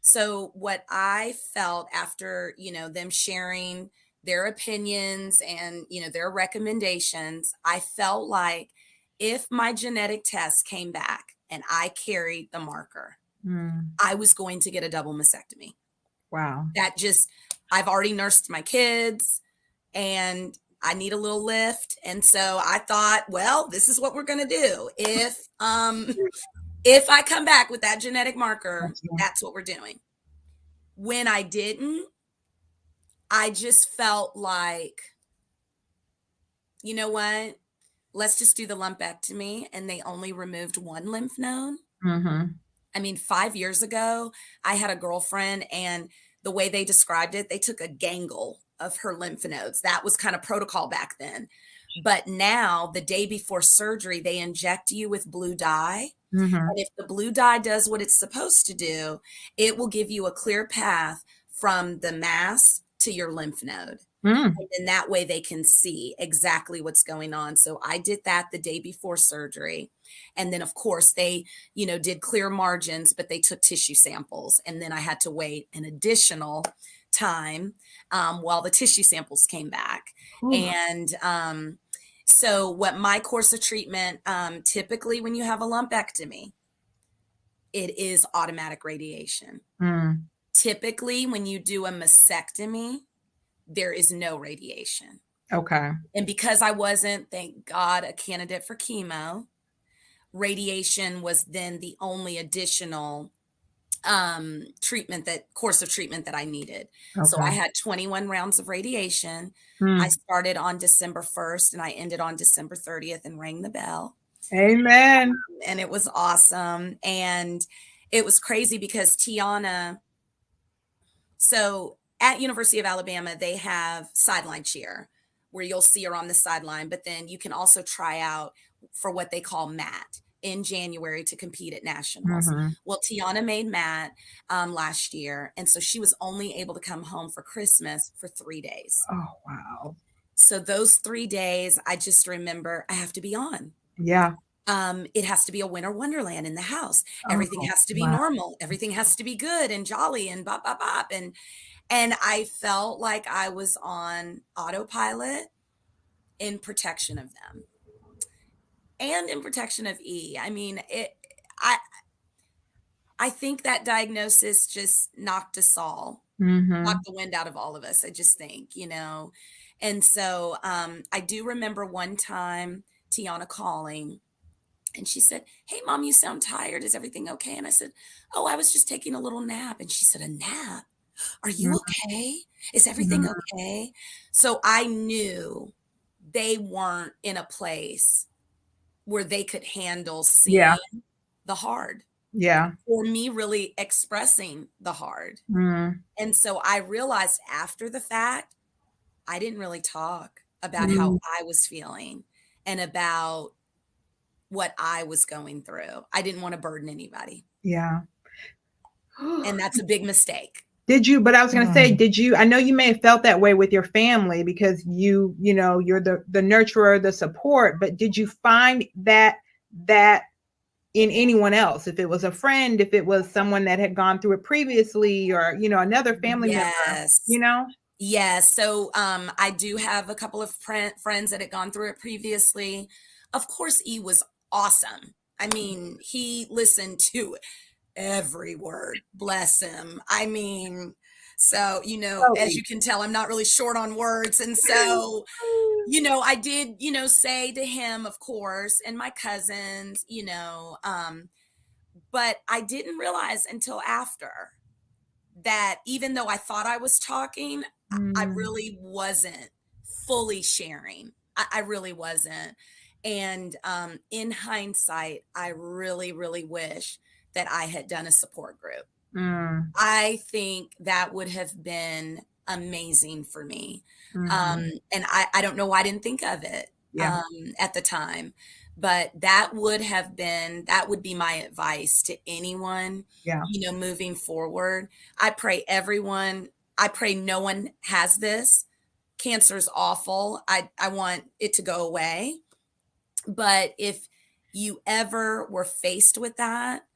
So what I felt after, you know, them sharing their opinions and, you know, their recommendations, I felt like if my genetic test came back and I carried the marker, I was going to get a double mastectomy. Wow. That just, I've already nursed my kids and I need a little lift. And so I thought, well, this is what we're going to do. If I come back with that genetic marker, that's what we're doing. When I didn't, I just felt like, you know what? Let's just do the lumpectomy. And they only removed one lymph node. I mean, 5 years ago, I had a girlfriend and the way they described it, they took a gangle of her lymph nodes. That was kind of protocol back then. But now, the day before surgery, they inject you with blue dye. And if the blue dye does what it's supposed to do, it will give you a clear path from the mass to your lymph node. And then that way they can see exactly what's going on. So I did that the day before surgery. And then, of course, they, you know, did clear margins, but they took tissue samples. And then I had to wait an additional time while the tissue samples came back. And so what my course of treatment, typically when you have a lumpectomy, it is automatic radiation. Typically when you do a mastectomy, there is no radiation. Okay. And because I wasn't, thank God, a candidate for chemo, radiation was then the only additional course of treatment that I needed. So I had 21 rounds of radiation. I started on December 1st and I ended on December 30th and rang the bell. Amen. And it was awesome. And it was crazy because Tiana, so at University of Alabama, they have sideline cheer where you'll see her on the sideline, but then you can also try out for what they call MAT in January to compete at nationals. Well, Tiana made MAT last year. And so she was only able to come home for Christmas for 3 days. Oh, wow. So those 3 days, I just remember I have to be on. Yeah. It has to be a winter wonderland in the house. Everything has to be normal. Everything has to be good and jolly and bop, bop, bop. And I felt like I was on autopilot in protection of them and in protection of E. I mean, I think that diagnosis just knocked us all, knocked the wind out of all of us. I just think, you know. And so I do remember one time Tiana calling And she said, "Hey, Mom, you sound tired. Is everything okay?" And I said, "Oh, I was just taking a little nap." And she said, "A nap? Are you Mhm. okay? Is everything Mhm. okay?" So I knew they weren't in a place where they could handle Yeah. seeing the hard Yeah. or me really expressing the hard. Mm. And so I realized after the fact, I didn't really talk about how Mm. I was feeling and about what I was going through. I didn't want to burden anybody. Yeah. And that's a big mistake. But I was going to say, Mm. I know you may have felt that way with your family because you're the nurturer, the support, but did you find that in anyone else? If it was a friend, if it was someone that had gone through it previously, or, another family member, Yes. Yes. So I do have a couple of friends that had gone through it previously. Of course, E was awesome. I mean, he listened to every word. Bless him. I mean, so, as Chloe. you can tell, I'm not really short on words. And so, I did, say to him, of course, and my cousins, but I didn't realize until after that even though I thought I was talking, I Mm. really wasn't fully sharing. I really wasn't. And in hindsight, I really, really wish that I had done a support group. Mm. I think that would have been amazing for me. Mhm. And I don't know why I didn't think of it Yeah. at the time, but that would be my advice to anyone, Yeah. moving forward. I pray no one has this. Cancer is awful. I want it to go away. But if you ever were faced with that,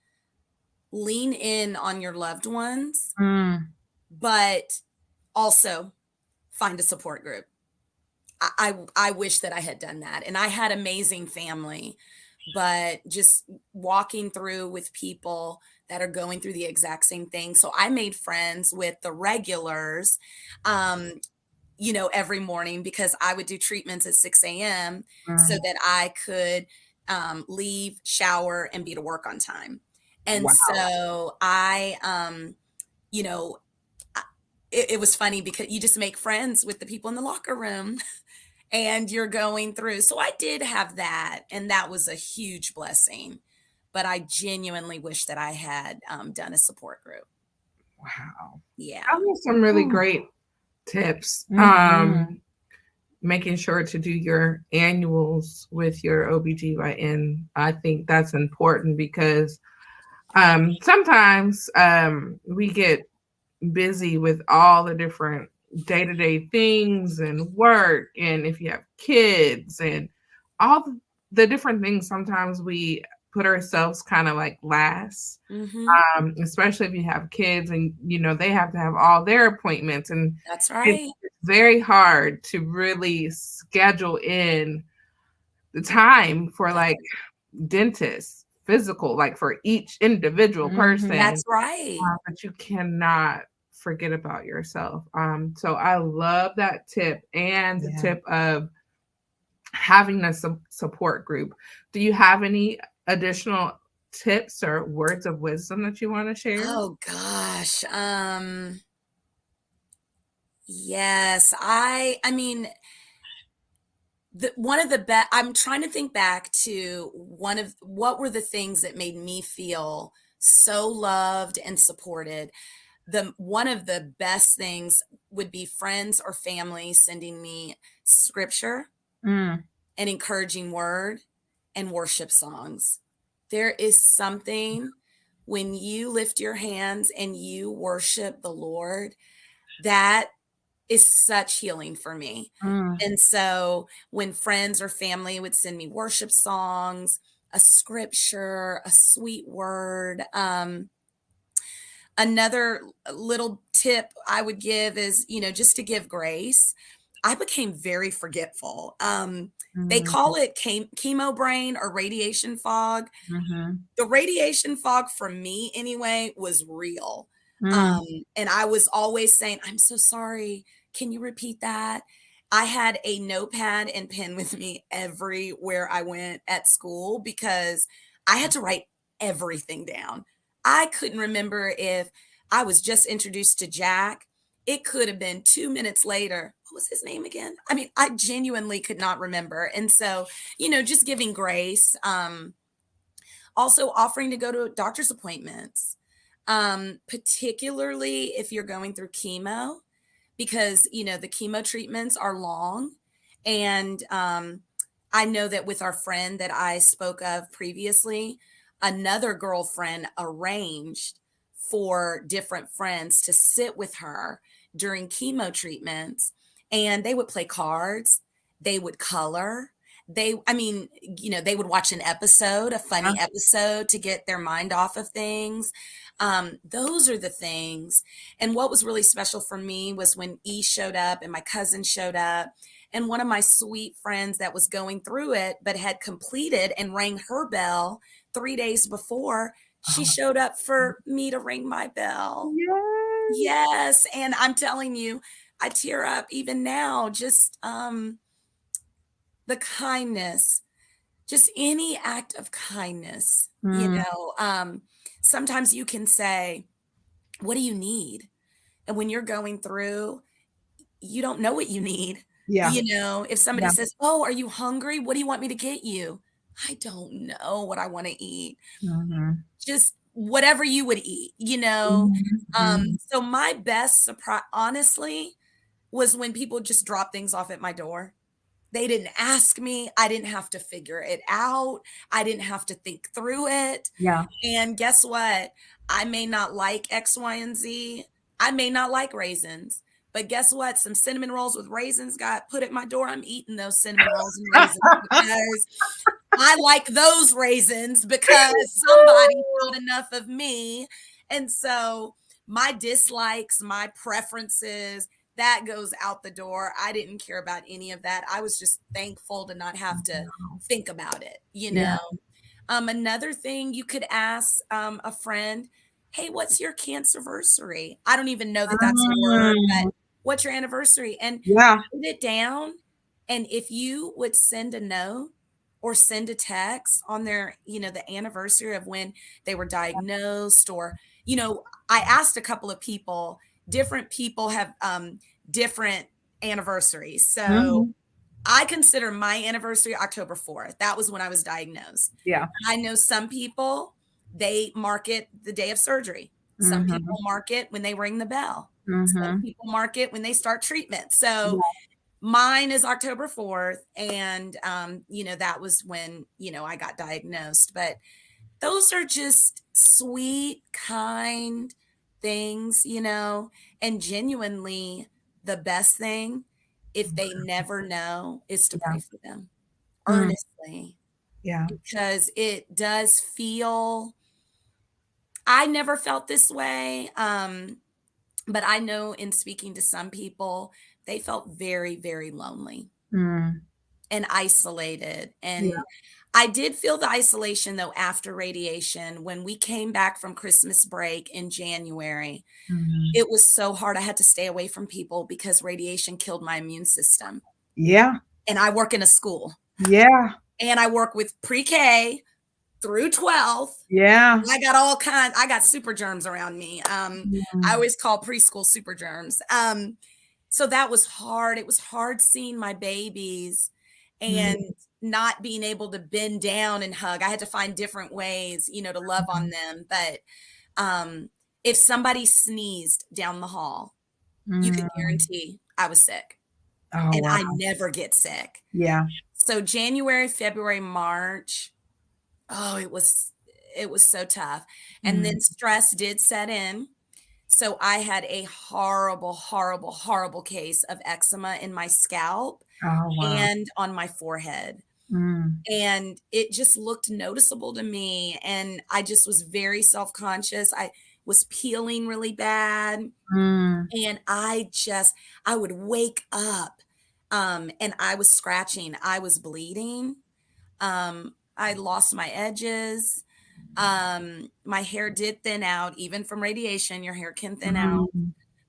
lean in on your loved ones, Mm. but also find a support group. I wish that I had done that. And I had amazing family, but just walking through with people that are going through the exact same thing. So I made friends with the regulars, um, every morning because I would do treatments at 6 a.m. so Mm. that I could leave, shower, and be to work on time. And Wow. so you know, it was funny because you just make friends with the people in the locker room and you're going through. So I did have that, and that was a huge blessing. But I genuinely wish that I had done a support group. Wow. Yeah. Those are some really Whew. great tips. Mhm. Making sure to do your annuals with your OBGYN. I think that's important because sometimes we get busy with all the different day-to-day things and work, and if you have kids and all the different things, sometimes we put ourselves kind of like last, Hmm. especially if you have kids and they have to have all their appointments, and That's it's right. very hard to really schedule in the time for That's like dentists, physical, like for each individual person, Mhm. that's right. but you cannot forget about yourself. So I love that tip and the Yeah. tip of having a support group. Do you have any additional tips or words of wisdom that you want to share? Oh gosh. Yes. I mean, one of the best, I'm trying to think back to one of what were the things that made me feel so loved and supported. The one of the best things would be friends or family sending me scripture, Mm. an encouraging word, and worship songs. There is something when you lift your hands and you worship the Lord that is such healing for me. Mm. And so when friends or family would send me worship songs, a scripture, a sweet word, another little tip I would give is, just to give grace. I became very forgetful. They Mm. call it chemo brain or radiation fog. Mhm. The radiation fog for me anyway was real. Mm. And I was always saying, "I'm so sorry. Can you repeat that?" I had a notepad and pen with me everywhere I went at school because I had to write everything down. I couldn't remember if I was just introduced to Jack. It could have been 2 minutes later. What was his name again? I mean, I genuinely could not remember. And so, just giving grace, also offering to go to doctor's appointments, particularly if you're going through chemo, because the chemo treatments are long. And I know that with our friend that I spoke of previously, another girlfriend arranged for different friends to sit with her during chemo treatments, and they would play cards, they would color, they would watch an episode, a funny episode, to get their mind off of things. Those are the things. And what was really special for me was when E showed up and my cousin showed up, and one of my sweet friends that was going through it but had completed and rang her bell 3 days before, she showed up for me to ring my bell. Yes. And I'm telling you, I tear up even now, just the kindness, just any act of kindness, sometimes you can say, what do you need? And when you're going through, you don't know what you need. Yeah. If somebody says, oh, are you hungry? What do you want me to get you? I don't know what I want to eat. Just whatever you would eat, So my best surprise, honestly, was when people just drop things off at my door. They didn't ask me. I didn't have to figure it out. I didn't have to think through it. Yeah. And guess what? I may not like X, Y, and Z. I may not like raisins. But guess what? Some cinnamon rolls with raisins got put at my door. I'm eating those cinnamon rolls and raisins because I like those raisins because somebody thought enough of me. And so my dislikes, my preferences, that goes out the door. I didn't care about any of that. I was just thankful to not have to think about it, Another thing, you could ask a friend, hey, what's your cancerversary? I don't even know that that's a word, but what's your anniversary? And put it down. And if you would send a note or send a text on their, the anniversary of when they were diagnosed, or, I asked a couple of people, different people have different anniversaries. So I consider my anniversary October 4th. That was when I was diagnosed. Yeah. I know some people, they mark it the day of surgery. Some people mark it when they ring the bell. Some people mark it when they start treatment. So mine is October 4th. And, that was when, I got diagnosed. But those are just sweet, kind things, and genuinely the best thing, if they never know, is to pray for them earnestly. Yeah. Because it does feel, I never felt this way. But I know in speaking to some people, they felt very, very lonely and isolated. And I did feel the isolation, though, after radiation. When we came back from Christmas break in January, it was so hard. I had to stay away from people because radiation killed my immune system. Yeah. And I work in a school. Yeah. And I work with pre-K through 12th. Yeah. I got all kinds. I got super germs around me. I always call preschool super germs. So that was hard. It was hard seeing my babies and not being able to bend down and hug. I had to find different ways, to love on them. But if somebody sneezed down the hall, you could guarantee I was sick. And I never get sick. Yeah. So January, February, March, it was so tough. And then stress did set in. So I had a horrible, horrible, horrible case of eczema in my scalp and on my forehead. And it just looked noticeable to me. And I just was very self-conscious. I was peeling really bad. And I would wake up and I was scratching. I was bleeding. I lost my edges. My hair did thin out, even from radiation. Your hair can thin out.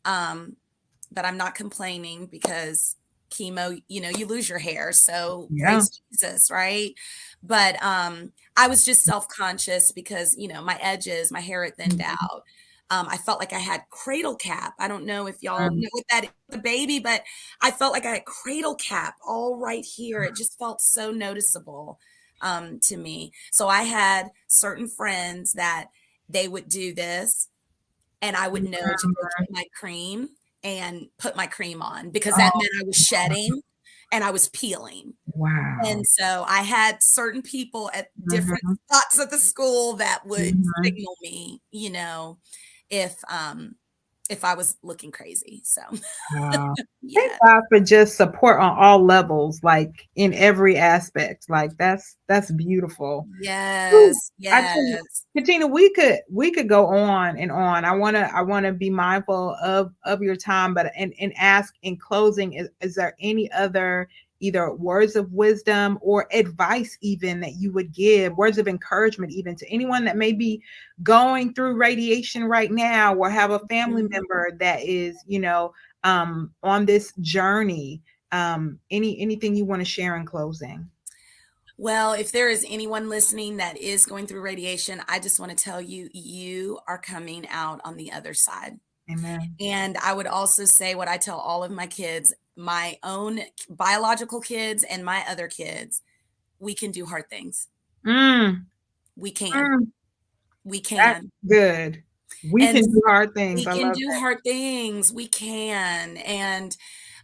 But I'm not complaining because chemo, you lose your hair. So Yeah. praise Jesus, right? But I was just self-conscious because, my edges, my hair had thinned out. I felt like I had cradle cap. I don't know if y'all know what that is, the baby, but I felt like I had cradle cap all right here. It just felt so noticeable to me. So I had certain friends that they would do this, and I would know to go get my cream and put my cream on, because that meant I was shedding and I was peeling. Wow. And so I had certain people at different spots at the school that would signal me, if I was looking crazy. So Wow. Thank yeah. God for just support on all levels, like in every aspect. Like that's beautiful. Whew. Yes. I tell you, Yes. Katina, we could go on and on. I wanna be mindful of your time, but and ask in closing, is there any other either words of wisdom or advice even that you would give, words of encouragement even to anyone that may be going through radiation right now, or have a family member that is, on this journey? Anything you want to share in closing? Well, if there is anyone listening that is going through radiation, I just want to tell you, you are coming out on the other side. Amen. And I would also say what I tell all of my kids, my own biological kids and my other kids: we can do hard things. Mm, We can. mm, We that's can. good. We And can do hard things. we I can love do that. hard things. We can. And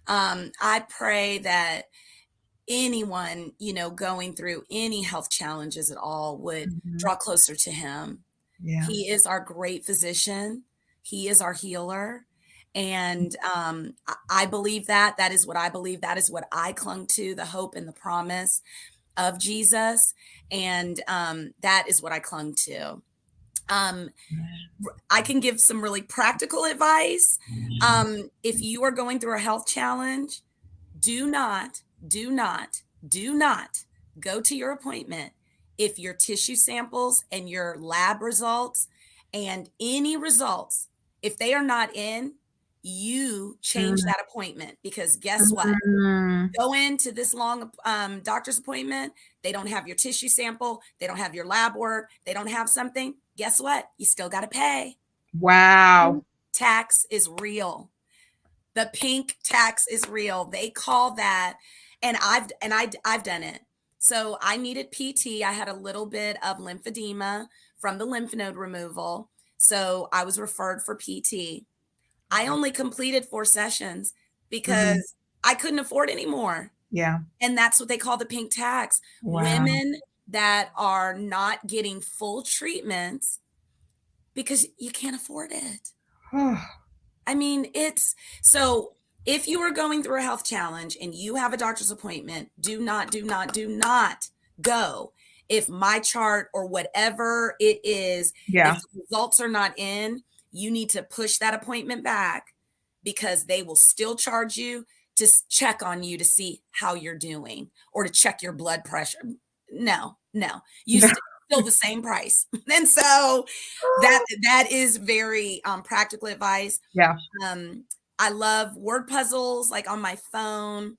I pray that anyone, going through any health challenges at all would Mhm. draw closer to him. Yeah. He is our great physician. He is our healer. And I believe that. That is what I believe. That is what I clung to, the hope and the promise of Jesus. And that is what I clung to. I can give some really practical advice. If you are going through a health challenge, do not, do not, do not go to your appointment if your tissue samples and your lab results and any results, if they are not in, you change that appointment, because guess what? Mm, Go into this long doctor's appointment, they don't have your tissue sample, they don't have your lab work, they don't have something. Guess what? You still got to pay. wow. Tax is real. The pink tax is real. They call that, and I've done it. So I needed PT. I had a little bit of lymphedema from the lymph node removal. So I was referred for PT. I only completed 4 sessions because I couldn't afford anymore. Yeah. And that's what they call the pink tax. Wow. Women that are not getting full treatments because you can't afford it. I mean, so if you are going through a health challenge and you have a doctor's appointment, do not, do not, do not go. If my chart or whatever it is, Yeah. if the results are not in, you need to push that appointment back, because they will still charge you to check on you to see how you're doing, or to check your blood pressure. No, you still the same price. And so that is very practical advice. Yeah. I love word puzzles like on my phone,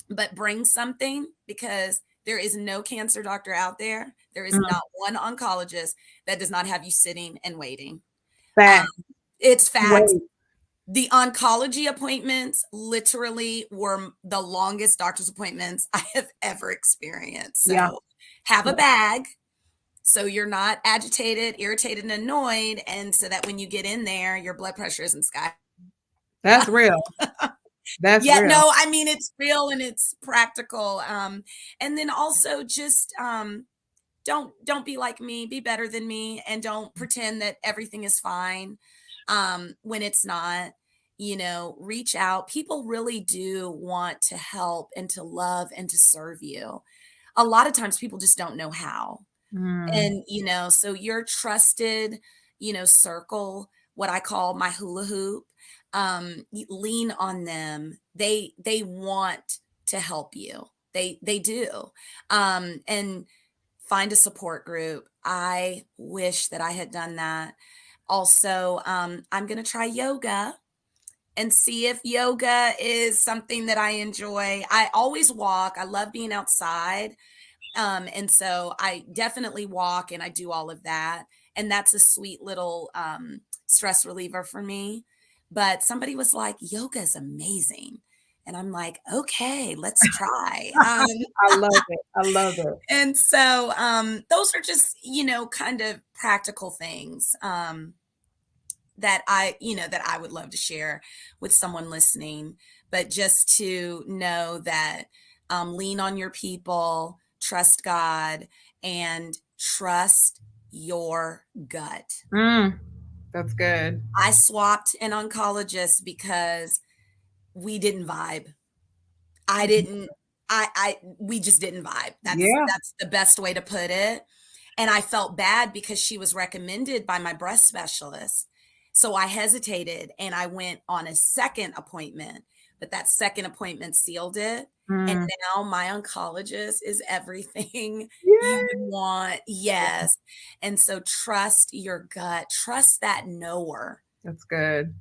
but bring something, because there is no cancer doctor out there. There is not one oncologist that does not have you sitting and waiting. Facts. It's facts. Wait. The oncology appointments literally were the longest doctor's appointments I have ever experienced. So Yeah. have a bag so you're not agitated, irritated, and annoyed, and so that when you get in there, your blood pressure isn't sky. That's real. That's Yeah, real. no, I mean, it's real and it's practical. And then also just don't be like me, be better than me, and don't pretend that everything is fine when it's not. Reach out. People really do want to help and to love and to serve you. A lot of times people just don't know how. And, so your trusted, circle, what I call my hula hoop, lean on them. They want to help you. They do. And find a support group. I wish that I had done that. Also, I'm going to try yoga. and see if yoga is something that I enjoy. I always walk. I love being outside. And so I definitely walk and I do all of that. And that's a sweet little stress reliever for me. But somebody was like, yoga is amazing. And I'm like, okay, let's try. I love it. I love it. And so those are just, kind of practical things that I would love to share with someone listening. But just to know that lean on your people, trust God, and trust your gut. That's good. I swapped an oncologist because we didn't vibe. We just didn't vibe. That's the best way to put it. And I felt bad because she was recommended by my breast specialist. So I hesitated and I went on a second appointment, but that second appointment sealed it. And now my oncologist is everything you would want. Yes. And so trust your gut, trust that knower. That's good.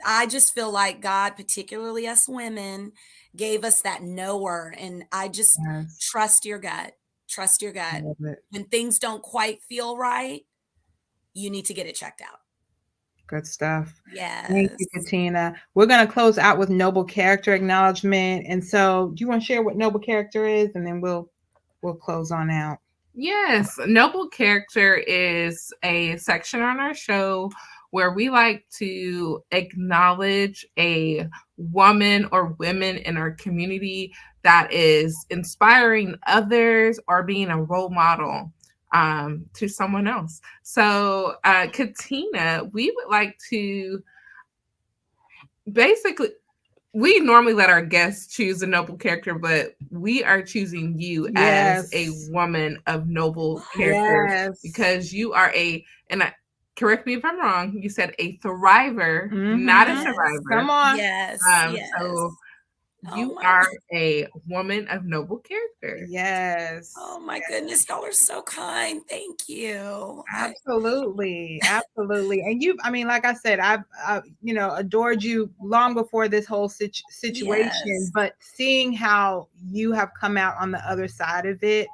I just feel like God, particularly us women, gave us that knower. And I just trust your gut. Trust your gut. When things don't quite feel right, you need to get it checked out. Good stuff. Yes. Thank you, Catina. We're going to close out with noble character acknowledgement. And so do you want to share what noble character is? And then we'll close on out. Yes. Noble character is a section on our show where we like to acknowledge a woman or women in our community that is inspiring others or being a role model to someone else. So, Catina, we would like to basically, we normally let our guests choose a noble character, but we are choosing you as a woman of noble character because you are correct me if I'm wrong, you said a thriver, not a survivor. Come on. Yes. So you are a woman of noble character. Yes. Oh my goodness, y'all are so kind. Thank you. Absolutely. Absolutely. And like I said, I've adored you long before this whole situation, but seeing how you have come out on the other side of it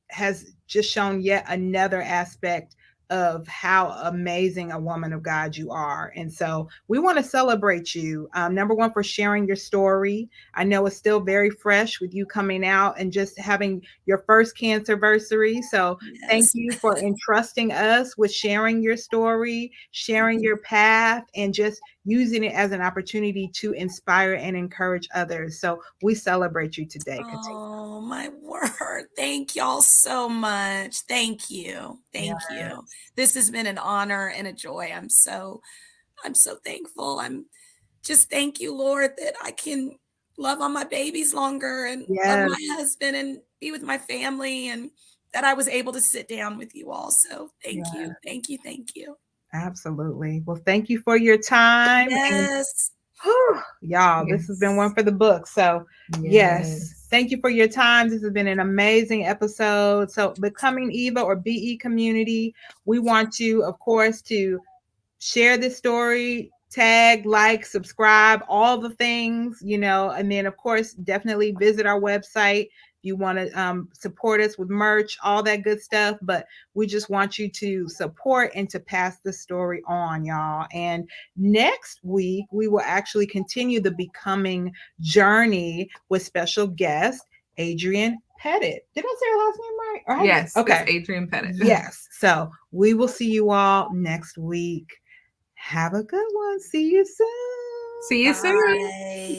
has shown yet another aspect of how amazing a woman of God you are. And so we want to celebrate you. Number one, for sharing your story. I know it's still very fresh with you coming out and just having your first cancerversary. So thank you for entrusting us with sharing your story, sharing your path, and just using it as an opportunity to inspire and encourage others. So we celebrate you today. Oh, my word. Thank y'all so much. Thank you. Thank you. This has been an honor and a joy. I'm so thankful. I'm just thank you, Lord, that I can love on my babies longer and love my husband and be with my family, and that I was able to sit down with you all. So thank you. Thank you. Thank you. Absolutely. Well, thank you for your time. Yes. Y'all, this has been one for the book. So yes, thank you for your time. This has been an amazing episode. So Becoming Eva or BE community, we want you, of course, to share this story, tag, like, subscribe, all the things, and then of course, definitely visit our website. You want to support us with merch, all that good stuff. But we just want you to support and to pass the story on, y'all. And next week, we will actually continue the Becoming journey with special guest, Adrian Pettit. Did I say her last name right? Yes. Okay. It's Adrian Pettit. Yes. So we will see you all next week. Have a good one. See you soon. See you soon.